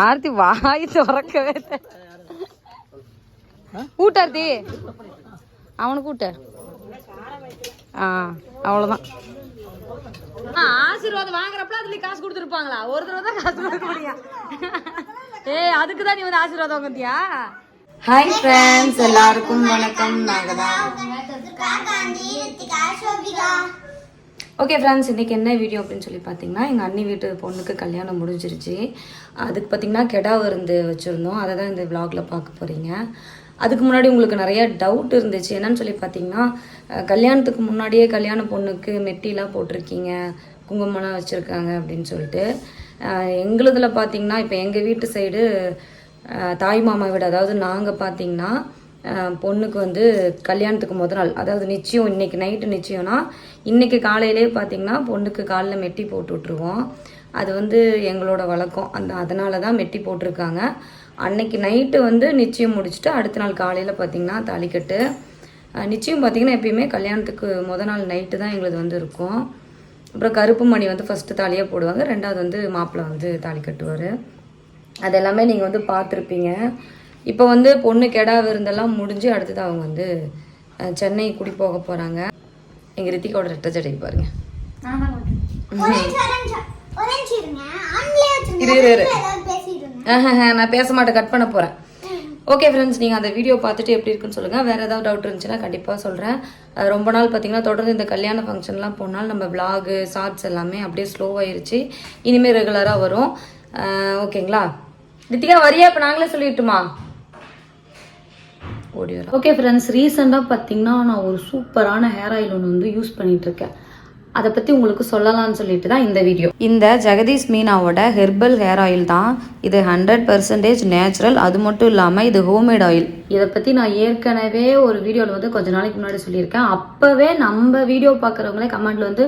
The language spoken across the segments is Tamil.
ஆர்த்தி வாய் திறக்கவே கூட்டார்த்தி அவனுக்கு கூட்ட அவ்வளோதான். ஆசீர்வாதம் வாங்குறப்பல அதுல காசு கொடுத்துருப்பாங்களா? ஒரு தடவை தான் காசு கொடுக்க முடியும். அதுக்கு தான் நீ வந்து ஆசீர்வாதம் வாங்கியா? ஹாய் ஃப்ரெண்ட்ஸ், எல்லாருக்கும் வணக்கம். நாங்கள் தான் ஓகே ஃப்ரெண்ட்ஸ், இன்றைக்கி என்ன வீடியோ அப்படின்னு சொல்லி பார்த்தீங்கன்னா, எங்கள் அண்ணி வீட்டு பொண்ணுக்கு கல்யாணம் முடிஞ்சிருச்சு. அதுக்கு பார்த்திங்கன்னா கெடா விருந்து வச்சுருந்தோம். அதை தான் இந்த விலாகில் பார்க்க போகிறீங்க. அதுக்கு முன்னாடி உங்களுக்கு நிறைய டவுட் இருந்துச்சு. என்னன்னு சொல்லி பார்த்தீங்கன்னா, கல்யாணத்துக்கு முன்னாடியே கல்யாண பொண்ணுக்கு மெட்டிலாம் போட்டிருக்கீங்க, குங்குமம்லாம் வச்சுருக்காங்க அப்படின்னு சொல்லிட்டு. எங்களுதில் பார்த்திங்கன்னா இப்போ எங்கள் வீட்டு சைடு தாய் மாமா வீடு, அதாவது நாங்கள் பார்த்திங்கன்னா பொண்ணுக்கு வந்து கல்யாணத்துக்கு முதல் நாள், அதாவது நிச்சயம் இன்றைக்கி நைட்டு நிச்சயம்னா இன்றைக்கி காலையிலே பார்த்திங்கன்னா பொண்ணுக்கு காலில் மெட்டி போட்டு விட்ருவோம். அது வந்து எங்களோட வழக்கம். அதனால தான் மெட்டி போட்டிருக்காங்க. அன்னைக்கு நைட்டு வந்து நிச்சயம் முடிச்சுட்டு அடுத்த நாள் காலையில் பார்த்திங்கன்னா தாலிக்கட்டு. நிச்சயம் பார்த்திங்கன்னா எப்பயுமே கல்யாணத்துக்கு முதல் நாள் நைட்டு தான் எங்களுக்கு வந்து இருக்கும். அப்புறம் கருப்பு மணி வந்து ஃபஸ்ட்டு தாலியாக போடுவாங்க, ரெண்டாவது வந்து மாப்பிள்ளை வந்து தாலி கட்டுவார். அது எல்லாமே நீங்கள் வந்து பார்த்துருப்பீங்க. இப்போ வந்து பொண்ணு கெடா விருந்தெல்லாம் முடிஞ்சு அடுத்தது அவங்க வந்து சென்னை குடி போக போகிறாங்க. எங்கள் ரித்திகாவோட ரெட்டை ஜடைக்கு பாருங்க. நான் பேச மாட்டேன், கட் பண்ண போகிறேன். ஓகே ஃப்ரெண்ட்ஸ், நீங்கள் அந்த வீடியோ பார்த்துட்டு எப்படி இருக்குன்னு சொல்லுங்கள். வேறு ஏதாவது டவுட் இருந்துச்சுன்னா கண்டிப்பாக சொல்கிறேன். ரொம்ப நாள் பார்த்திங்கன்னா தொடர்ந்து இந்த கல்யாண ஃபங்க்ஷன்லாம் போனால் நம்ம விலாகு ஷார்ட்ஸ் எல்லாமே அப்படியே ஸ்லோவாகிருச்சு. இனிமேல் ரெகுலராக வரும். ஓகேங்களா? ரித்திகா வரியா? இப்போ நாங்களே சொல்லிட்டுமா? ஓடி வர. ஓகே ஃப்ரெண்ட்ஸ், ரீசெண்டாக பார்த்தீங்கன்னா நான் ஒரு சூப்பரான ஹேர் ஆயில் ஒன்று வந்து யூஸ் பண்ணிகிட்ருக்கேன். அதை பற்றி உங்களுக்கு சொல்லலாம்னு சொல்லிட்டு தான் இந்த வீடியோ. இந்த ஜெகதீஷ் மீனாவோட ஹெர்பல் ஹேர் ஆயில் தான் இது. 100% நேச்சுரல். அது மட்டும் இல்லாமல் இது ஹோம்மேட் ஆயில். இதை பற்றி நான் ஏற்கனவே ஒரு வீடியோவில் வந்து கொஞ்சம் நாளைக்கு முன்னாடி சொல்லியிருக்கேன். அப்போவே நம்ம வீடியோ பார்க்குறவங்களே கமெண்ட்டில் வந்து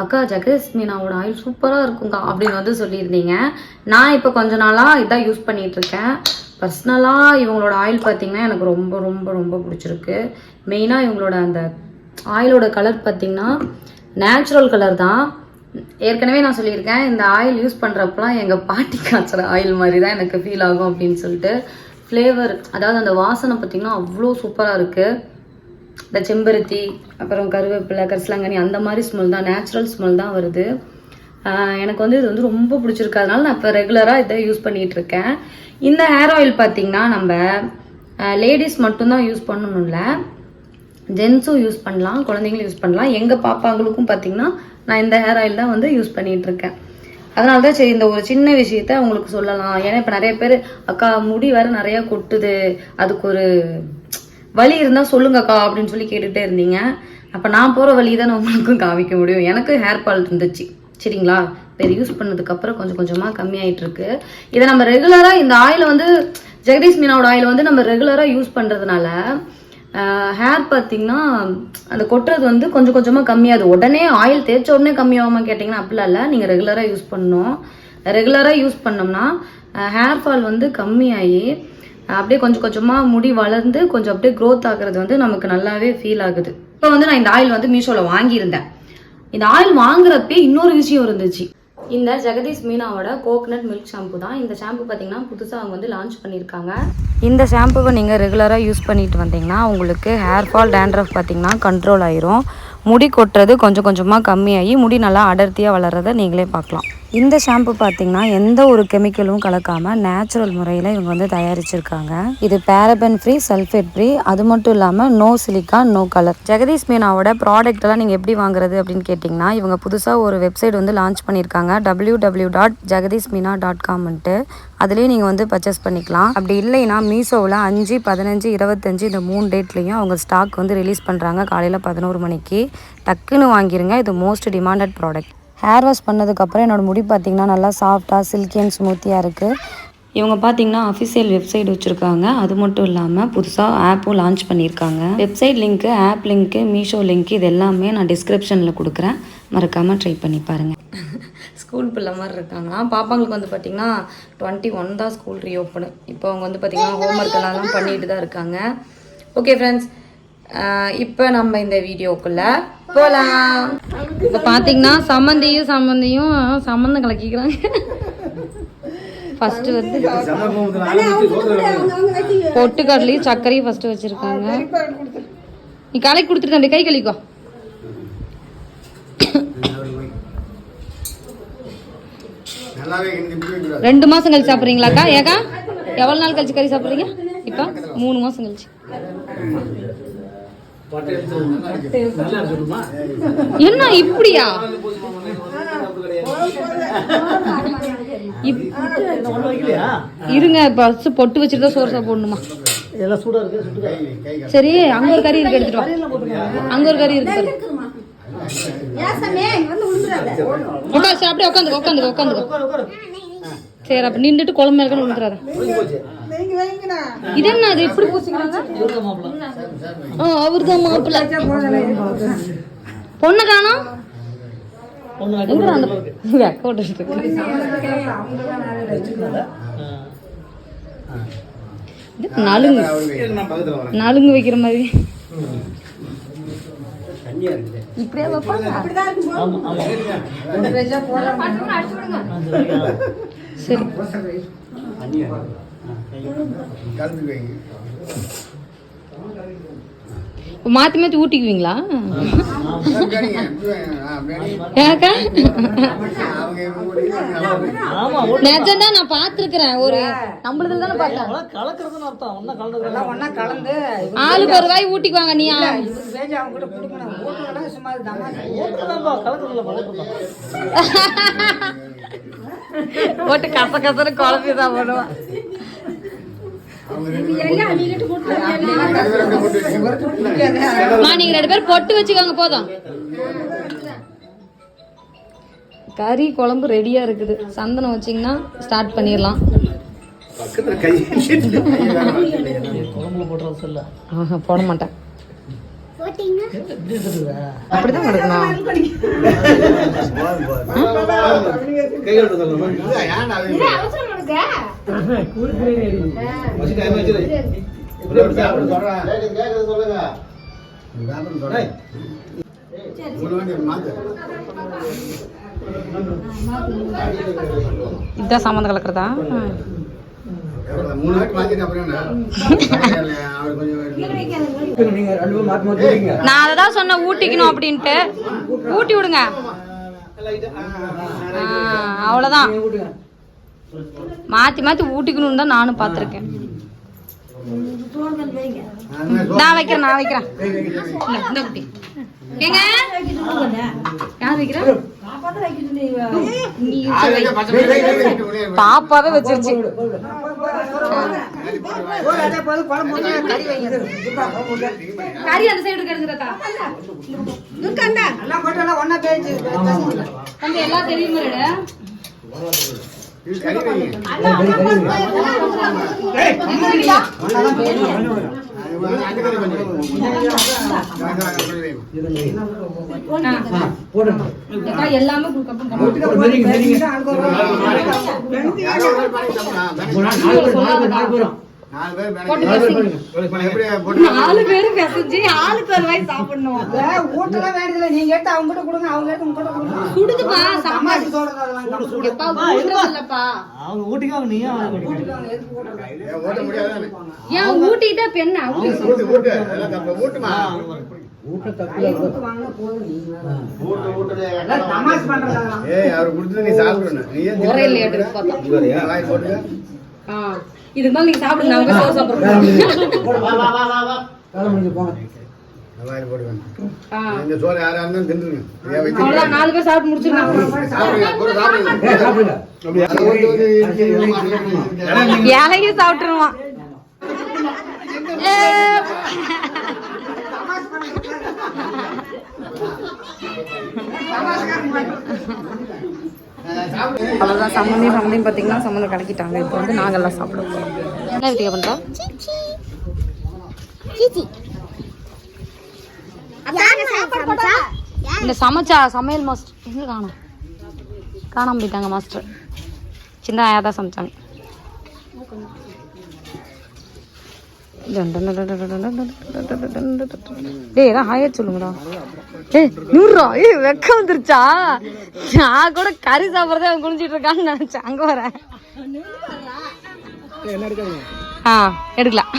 அக்கா ஜெகதீஷ் மீனாவோட ஆயில் சூப்பராக இருக்குங்க அப்படின்னு வந்து சொல்லியிருந்தீங்க. நான் இப்போ கொஞ்ச நாளாக இதான் யூஸ் பண்ணிகிட்ருக்கேன். பர்சனலாக இவங்களோட ஆயில் பார்த்திங்கன்னா எனக்கு ரொம்ப ரொம்ப ரொம்ப பிடிச்சிருக்கு. மெயினாக இவங்களோட அந்த ஆயிலோட கலர் பார்த்திங்கன்னா நேச்சுரல் கலர் தான். ஏற்கனவே நான் சொல்லியிருக்கேன், இந்த ஆயில் யூஸ் பண்ணுறப்பலாம் எங்கள் பாட்டி காய்ச்சற ஆயில் மாதிரி தான் எனக்கு ஃபீல் ஆகும் அப்படின்னு சொல்லிட்டு. ஃப்ளேவர், அதாவது அந்த வாசனை பார்த்திங்கன்னா அவ்வளோ சூப்பராக இருக்குது. இந்த செம்பருத்தி, அப்புறம் கருவேப்பிலை, கரிசலாங்கண்ணி அந்த மாதிரி ஸ்மெல் தான், நேச்சுரல் ஸ்மெல் தான் வருது. எனக்கு வந்து இது வந்து ரொம்ப பிடிச்சிருக்கு. அதனால நான் இப்போ ரெகுலராக இதை யூஸ் பண்ணிகிட்ருக்கேன். இந்த ஹேர் ஆயில் பார்த்திங்கன்னா நம்ம லேடிஸ் மட்டும்தான் யூஸ் பண்ணணும் இல்லை, ஜென்ஸும் யூஸ் பண்ணலாம், குழந்தைங்களும் யூஸ் பண்ணலாம். எங்கள் பாப்பாங்களுக்கும் பார்த்திங்கன்னா நான் இந்த ஹேர் ஆயில் தான் வந்து யூஸ் பண்ணிகிட்ருக்கேன். அதனால தான் சரி இந்த ஒரு சின்ன விஷயத்த அவங்களுக்கு சொல்லலாம். ஏன்னா இப்போ நிறைய பேர் அக்கா முடி வேறு நிறையா கொட்டுது, அதுக்கு ஒரு வழி இருந்தால் சொல்லுங்கக்கா அப்படின்னு சொல்லி கேட்டுகிட்டே இருந்தீங்க. அப்போ நான் போகிற வழி தான் உங்களுக்கும் காமிக்க முடியும். எனக்கு ஹேர் ஃபால் இருந்துச்சு, சரிங்களா? இப்போ யூஸ் பண்ணதுக்கப்புறம் கொஞ்சம் கொஞ்சமாக கம்மியாயிட்டிருக்கு. இதை நம்ம ரெகுலராக இந்த ஆயிலை வந்து ஜெகதீஷ் மீனாவோட ஆயில் வந்து நம்ம ரெகுலராக யூஸ் பண்ணுறதுனால ஹேர் பார்த்திங்கன்னா அந்த கொட்டுறது வந்து கொஞ்சம் கொஞ்சமாக கம்மியாகுது. உடனே ஆயில் தேய்ச்ச உடனே கம்மியாகாம கேட்டிங்கன்னா அப்படிலாம் இல்லை. நீங்கள் ரெகுலராக யூஸ் பண்ணணும். ரெகுலராக யூஸ் பண்ணோம்னா ஹேர் ஃபால் வந்து கம்மியாகி அப்படியே கொஞ்சம் கொஞ்சமாக முடி வளர்ந்து கொஞ்சம் அப்படியே க்ரோத் ஆகுறது வந்து நமக்கு நல்லாவே ஃபீல் ஆகுது. இப்போ வந்து நான் இந்த ஆயில் வந்து மீஷோவில் வாங்கியிருந்தேன். இந்த ஆயில் வாங்குறப்பே இன்னொரு விஷயம் இருந்துச்சு. இந்த ஜெகதீஷ் மீனாவோட கோகனட் மில்க் ஷாம்பு தான். இந்த ஷாம்பு பார்த்தீங்கன்னா புதுசாக அவங்க வந்து லான்ச் பண்ணியிருக்காங்க. இந்த ஷாம்புவை நீங்கள் ரெகுலராக யூஸ் பண்ணிட்டு வந்தீங்கன்னா உங்களுக்கு ஹேர் ஃபால், டேண்ட்ரஃப் பார்த்தீங்கன்னா கண்ட்ரோல் ஆயிரும். முடி கொட்டுறது கொஞ்சம் கொஞ்சமாக கம்மியாகி முடி நல்லா அடர்த்தியாக வளர்கிறத நீங்களே பார்க்கலாம். இந்த ஷாம்பு பார்த்திங்கன்னா எந்த ஒரு கெமிக்கலும் கலக்காமல் நேச்சுரல் முறையில் இவங்க வந்து தயாரிச்சிருக்காங்க. இது பேரபன் ஃப்ரீ, சல்ஃபேட் ஃப்ரீ. அது மட்டும் இல்லாமல் no silica, no colour. Jagadish மீனாவோட ப்ராடக்ட்லாம் நீங்கள் எப்படி வாங்குறது அப்படின்னு கேட்டிங்கன்னா, இவங்க புதுசாக ஒரு வெப்சைட் வந்து லான்ச் பண்ணியிருக்காங்க, www.jagadishmeena.com. அதுலேயும் நீங்கள் வந்து பர்ச்சேஸ் பண்ணிக்கலாம். அப்படி இல்லைன்னா மீஷோவில் 5, 15, 25 இந்த 3 டேட்லேயும் அவங்க ஸ்டாக் வந்து ரிலீஸ் பண்ணுறாங்க. காலையில் 11 மணிக்கு டக்குன்னு வாங்கிடுங்க. இது most demanded product. Hair wash பண்ணதுக்கப்புறம் என்னோடய முடி பார்த்திங்கன்னா நல்லா சாஃப்டாக சில்கி அண்ட் ஸ்மூத்தியாக இருக்குது. இவங்க பார்த்திங்கன்னா அஃபிஷியல் வெப்சைட் வச்சுருக்காங்க. அது மட்டும் இல்லாமல் புதுசாக ஆப்பும் லான்ச் பண்ணியிருக்காங்க. வெப்சைட் லிங்க்கு, ஆப் லிங்க்கு, மீஷோ லிங்க்கு இது எல்லாமே நான் டிஸ்கிரிப்ஷனில் கொடுக்குறேன். மறக்காமல் ட்ரை பண்ணி பாருங்கள். ஸ்கூல் பிள்ளை மாதிரி இருக்காங்க. பாப்பாங்களுக்கு வந்து பார்த்திங்கன்னா 21 தான் ஸ்கூல் ரீஓப்பனு. இப்போ அவங்க வந்து பார்த்திங்கன்னா ஹோம்ஒர்க் எல்லாம் பண்ணிட்டு தான் இருக்காங்க. ஓகே ஃப்ரெண்ட்ஸ், இப்போ நம்ம இந்த வீடியோக்குள்ளே போகலாம். இப்போ பார்த்தீங்கன்னா சம்மந்தியும் சம்மந்தம் கலக்கிக்கிறாங்க. ஃபர்ஸ்ட் வந்து பொட்டுக்கடலையும் சர்க்கரையும் ஃபர்ஸ்ட் வச்சிருக்காங்க. நீ கலக்கி கொடுத்துட்டு தம்பி, கை கழிக்கோ. ரெண்டு மாசம் கழிச்சு சாப்பிட்றீங்களாக்கா? ஏக்கா எவ்வளவு நாள் கழிச்சு கறி சாப்பிட்றீங்க? இப்போ 3 மாசம் கழிச்சு. என்ன இப்படியா? இருங்க, பஸ் பொட்டு வச்சுட்டு தான் சோறு சாப்பிடணுமா? சரி, அங்க ஒரு கறி இருக்கு, எடுத்துட்டு வா. அங்க ஒரு கறி இருக்கு. அப்படியே உட்காந்து உட்காந்து உட்காந்து. சரி, அப்ப நின்றுட்டு குழம்பு மேற்கொண்டு விழுந்துறாரு. இது என்ன அது எப்படி பூசிக்கிறாங்க? அவர்தான் மாப்பிள்ள. பொண்ணு காணோம். நலுங்கு வைக்கிற மாதிரி இப்படியே சரி. மாத்தி மாத்தி ஊட்டிக்குவீங்களா? நிஜம்தான், நான் பாத்துருக்கிறேன். ஒரு நம்மளதுல தானே பார்த்தேன். ஆளுக்கு ஒரு வாய் ஊட்டிக்குவாங்க. நீ போட்டு கச கசன்னு குழம்பிதான் போடுவான். நீங்க 2 பேரும் பொட்டு வச்சுக்கோங்க போதும். கறி குழம்பு ரெடியா இருக்குது. சந்தனம் வச்சீங்கன்னா ஸ்டார்ட் பண்ணிடலாம். போட மாட்டேன், அப்படிதான் எடுக்கணும். இதுதான் சம்மந்தம் கலக்கிறதா? நான் அதான் சொன்னேன் ஊட்டிக்கணும் அப்படின்ட்டு. ஊட்டி விடுங்க, அவ்வளவுதான். மாத்தி மாத்தி ஊட்டிக்கணும் தான் நானும் பாத்திருக்கேன். நான் வைக்கிறேன். ஏங்க யார் வைக்கிறா? பாப்பாவே வச்சிருச்சு. கறி அந்த சைடு கிடக்குறதா? எல்லாம் தெரியுமா? எல்லாமே நாலு பேரும் பேசி ஆளுக்கு ஒரு வாய் சாப்பிடணும். ஊட்டெல்லாம் வேண்டியதில்லை, நீங்க எடுத்து அவங்க கிட்ட கொடுங்க, அவங்க எடுத்து உங்க கிட்ட கொடுங்க. சுடுதுப்பா, சமாளி சொல்றதா அவங்க ஊட்டிக்காங்க. நீ ஏன் ஊட்டிட்டா பெண்ணா? இதுக்கு மேல நீங்க சாப்பிடுங்க, அவங்க சோறு சாப்பிடுறோம். நாலு பேர் சாப்பிட்டு முடிச்சிருக்காங்க. இலையும் சாப்பிட்டுருவான். அவ்வளோதான். சம்மந்தியும் பார்த்தீங்கன்னா சம்மந்தம் கலக்கிட்டாங்க. இப்போ வந்து நாங்கள்லாம் சாப்பிட போகிறோம். என்ன வீடியோ பண்ணுறோம்? இந்த சமையல் மாஸ்டர் எங்கே காணாம போயிட்டாங்க. மாஸ்டர் சின்ன ஆயா தான் சமைச்சாங்க. டேய் ஏதாவது ஹாயா சொல்லுங்கடா. ஏய் 100 ரூபா. வெக்கம் வந்துருச்சா? நான் கூட கறி சாப்பிட்றதே அவன் குடிச்சிட்டு இருக்கான்னு நினைச்சேன். அங்கே வரேன். எடுக்கலாம்.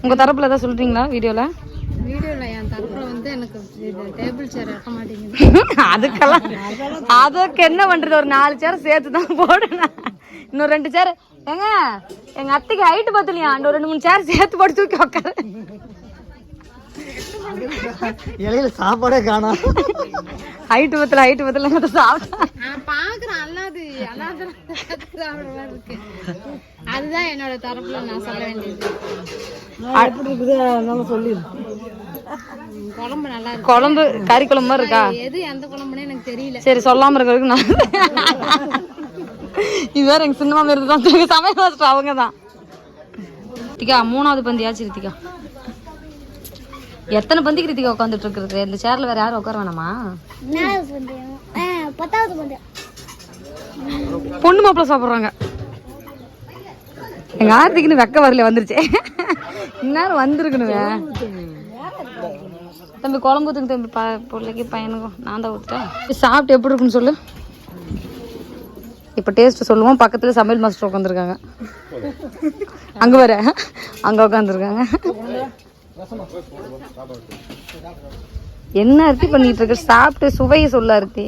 உங்க தரப்புல ஏதாவது சொல்றீங்களா வீடியோல? என் தரப்புல வந்து எனக்கு டேபிள் சேர் இறக்க மாட்டேங்குது. அதுக்கு என்ன பண்றது, ஒரு 4 சேர் சேர்த்து தான் போடணும். இன்னொரு 2 சேர் ஏங்க எங்க அத்தைக்கு ஹைட் பத்தலையா, இன்னொரு 2-3 சேர் சேர்த்து போட்டு தூக்கி உட்காரு. இலையில சாப்பாடே காணோம். ஹைட் பத்தல சாப்பிட்டா பாக்குறேன் அல்லாது இருக்கு. அதுதான் என்னோட தரப்புல நான் சொல்ல வேண்டியது. குழம்பு நல்லா இருக்கு. குழம்பு கறி குழம்பு மாதிரி இருக்கா? எது எந்த குழம்புன்னு எனக்கு தெரியல. சரி சொல்லாம இருக்கிறதுக்கு நான் இது வேற எங்க சினிமா மாரி தான் சமையல் மாஸ்டர் அவங்க தான். ரித்திகா 3வது பந்தியாச்சு. ரித்திகா எத்தனை பந்திக்கு ரித்திகா உட்காந்துட்டு இருக்கிறது? இந்த சேர்ல வேற யாரும் உட்கார வேணாமா? பொண்ணு மாப்பிள்ள சாப்பிடுறாங்க. எங்க ஆர்த்திக்குன்னு வெக்க வரல வந்துருச்சு. இந்நேரம் வந்துருக்கணுவே. தம்பி குழம்பு ஊத்துங்க தம்பி, பிள்ளைக்கு பையனுக்கும். நான் தான் ஊத்துட்டேன். சாப்பிட்டு எப்படி இருக்குன்னு சொல்லு. இப்போ டேஸ்ட் சொல்லுவோம். பக்கத்துல சமையல் மாஸ்டர் உட்காந்துருக்காங்க. அங்க வர அங்க உட்காந்துருக்காங்க. என்ன அர்த்தி பண்ணிட்டு இருக்க? சாப்பிட்டு சுவையை சொல்ல அர்த்தி.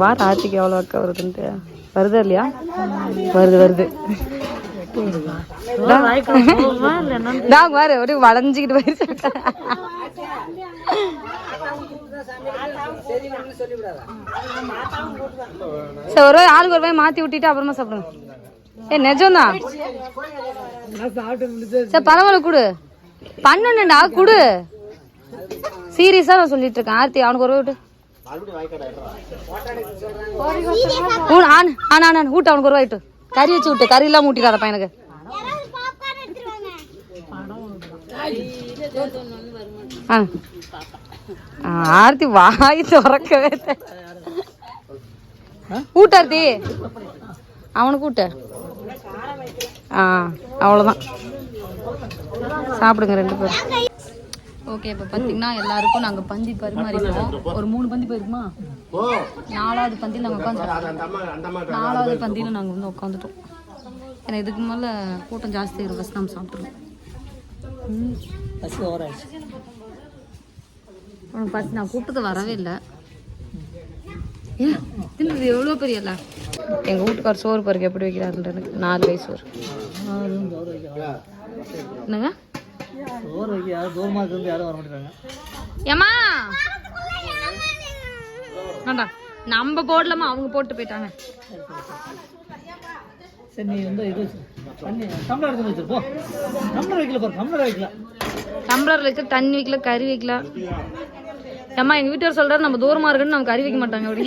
வார ஆர்த்திக்கு எவ்வளோ அக்கா வருதுன்ட்டு வருதா இல்லையா? வருது ஒரு வளைஞ்சிக்கிட்டு போயிருச்சு. சரி ஒரு ஆளுக்கு ஒரு வாய் மாத்தி விட்டுட்டு அப்புறமா சாப்பிடுங்க. நிஜம்தான். சரி பரவாயில்ல குடு, பண்ணுடா குடு. சீரியஸா நான் சொல்லிட்டு இருக்கேன். ஆர்த்தி அவனுக்கு ஒரு விட்டு ஊட்டு, அவனுக்கு ஒரு வாயிட்டு கறி வச்சு விட்டு. கறி இல்லாம ஊட்டிடாத பையனுக்கு. ஆர்த்தி வாய் திறக்கவே ஊட்டார்த்தி அவனுக்கு ஊட்ட. அவ்வளோதான், சாப்பிடுங்க 2 பேரும். ஓகே, இப்போ பார்த்தீங்கன்னா எல்லாருக்கும் நாங்கள் பந்தி பரிமாறிப்போம். ஒரு 3 பந்தி போயிருக்குமா? 4வது பந்தியில் நாங்கள் உட்காந்துட்டோம். 4வது பந்தியில் நாங்கள் வந்து உட்காந்துட்டோம். ஏன்னா இதுக்கு மேலே கூட்டம் ஜாஸ்தி இருக்கும். ஃபஸ்ட் நம்ம சாப்பிட்ருவோம். ஃபஸ்ட் நான் கூட்டத்தை வரவே இல்லை. தின்றது எவ்வளோ பெரிய இல்லை. எங்கள் வீட்டுக்கார் சோறு பருக்கு எப்படி வைக்கிறாருன்றது 4 வயசு சோறு. என்னங்க ஏமா வேண்டாம், நம்ம போடலாமா? அவங்க போட்டு போயிட்டாங்க. டம்ளர் வைக்கல, தண்ணி வைக்கல, கறி வைக்கல. ஏம்மா எங்க வீட்டுக்காரர் சொல்றாரு நம்ம தூரமா இருக்குன்னு நம்ம கறி வைக்க மாட்டாங்க அப்படி.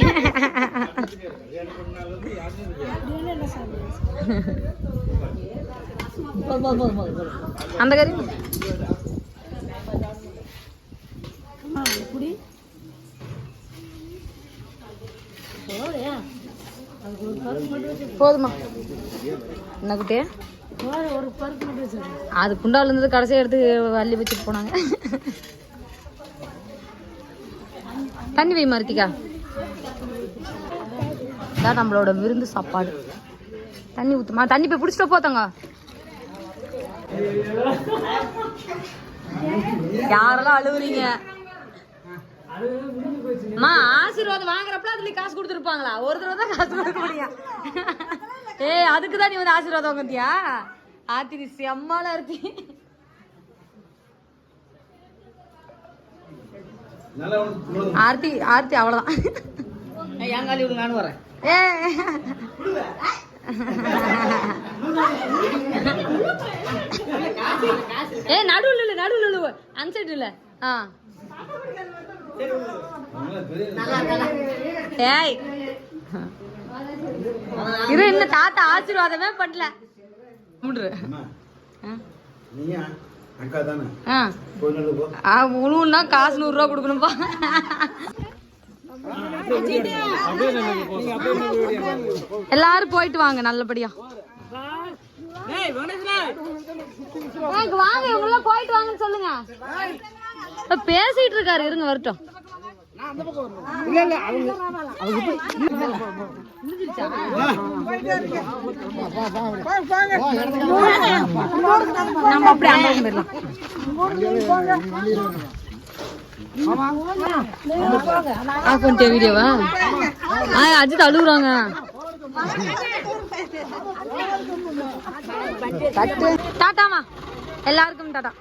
அந்த கறி போதுமா? என்ன குட்டியே? அது குண்டால இருந்தது கடைசியா எடுத்து அள்ளி வச்சுட்டு போனாங்க. தண்ணி வை மருத்திக்கா. இதான் நம்மளோட விருந்து சாப்பாடு. தண்ணி ஊத்துமா? தண்ணி போய் பிடிச்சிட்டு போத்தாங்க. யாரெல்லாம் அழுவுறீங்க? அம்மா ஆசீர்வாதம் வாங்குறப்பல அதுல காசு கொடுத்துருப்பாங்களா? ஒரு தடவை தான் காசு கொடுக்க முடியும். அதுக்குதான் நீ வந்து ஆசீர்வாதம் வாங்கியா? ஆத்தி நீ செம்மால இருத்தி. ஆர்த்தி ஆர்த்தி அவ்வளவுதான். நானும் வரேன். நடுவில் இல்ல, நடுவில் இல்ல, அன்சைடு இல்ல. ஏய் இரு, இன்னும் தாத்தா ஆசீர்வாதமே பண்ணல. உழுவுன்னா காசு 100 ரூபா கொடுக்கணும்பா. எல்லாரும் போயிட்டு வாங்க நல்லபடியா. வாங்க இவங்க போயிட்டு வாங்கன்னு சொல்லுங்க. பேசிட்டு இருக்காரு, இருங்க வரட்டும். இல்ல இல்ல அவங்க நம்ம அப்படியே அந்த ஆஃப் பண்ணிட்டே வீடியோவா அஜித் அழுகுறாங்க டாட்டாமா எல்லாருக்கும் டாட்டா